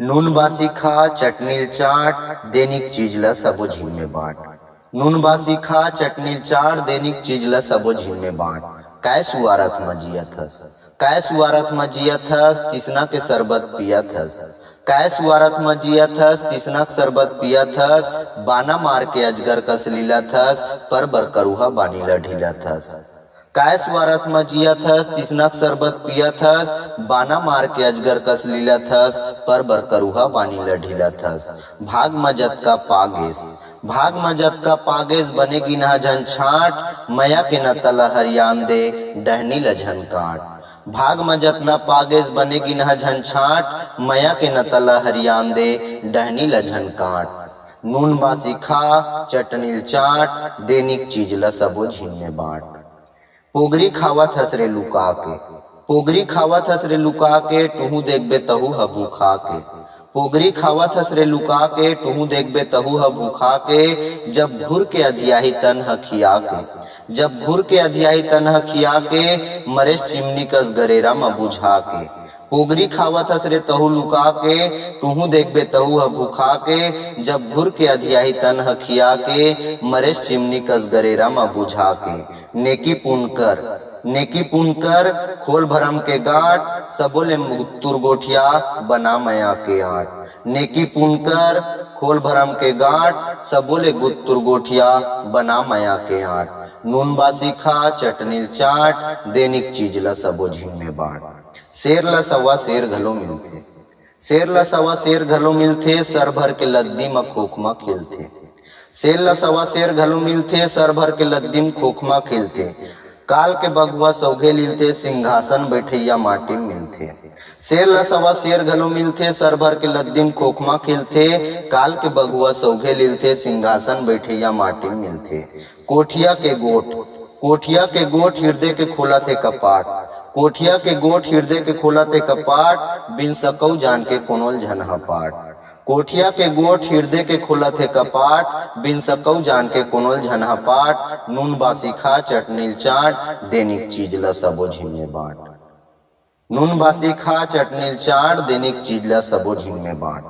नून बासी खा चटनील चाट दैनिक चीजला सबो झील में बांट। नून बासी खा चटनील चाट दैनिक चीजला सबो झील में बांट। काय सुवारत म जियत हस, काय सुवारत म जियत हस, तिसना के शरबत पियत हस। काय सुवारत म जियत हस, तिसना के शरबत पियत हस। बाना मार के अजगर कस लीलत हस, पर बर करुहा बानी ल ढीलत हस। काय सुवारत म जियत हस, तिसनक शरबत पियत हस। बाना मार के अजगर कस लीलत हस, पर बर करुहा बानी ल ढीलत हस। भाग म जतका पागेस, भाग म जतका पागेस बने गिनहा झन छाट। मया के न तला हरियान दे डहनी ल झन काट। भाग म जतना पागेस बने गिनहा झन छाट। मया के न तला हरियान दे डहनी ल झन काट। नून बासी खा चटनील चाट दैनिक चीज ल सबो झीन में बांट। पोगरी खावत हस रे लुका के, पोगरी खावत हस रे लुका के, तुहू देखबे तहू ह भूखा के। पोगरी खावत हस रे लुका के, तुहू देखबे तहू ह भूखा के। जब भूर के अधियाही तन ह खिया के, जब भूर के अधियाही तन ह खिया के। मरेश चिमनी कस गरेरा म बुझा के। पोगरी खावत हस रे तहू लुका के, तुहू देखबे तहू ह भूखा के। जब भूर के अधियाही तन ह खिया के, मरेश चिमनी कस गरेरा म बुझा के। नेकी पुन कर, नेकी पुन कर, खोल भरम के गांठ। सबोले गुत्तुर गोठिया बना मया के आट। नेकी पुन कर, खोल भरम के गांठ। सबोले गुत्तुर गोठिया बना मया के आट। नून बासी खा चटनील चाट दैनिक चीज ल सबो झीन में बांट। शेर ल सवा शेर घलो मिलथे, शेर ल सवा शेर घलो मिलथे। सर भर के लद्दी म खोखमा खेलथे। शेर ल सवा शेर घलो मिलथे, सर भर के लद्दी म खोखमा खेलथे। काल के बगुआ सौघे लीलथे, सिंहासन बैठइया माटी म मिलथे। शेर ल सवा शेर घलो मिलथे, सर भर के लद्दी म खोखमा खेलथे। काल के बगुआ सौघे लीलथे, सिंहासन बैठइया माटी म मिलथे। कोठिया के गोठ, कोठिया के गोठ हृदय के खोलत हे कपाट। कोठिया के गोठ हृदय के खोलत हे कपाट, बिन सकौ जान के कोनोल झन ह पाट। कोठिया के गोठ हृदय के खोलत हे कपाट, बिन सकौ जान के कोनोल झन ह पाट। नून बासी खा चटनील चाट दैनिक चीज ल सबो झीन में बांट। नून बासी खा चटनील चाट दैनिक चीज ल सबो झीन में बांट।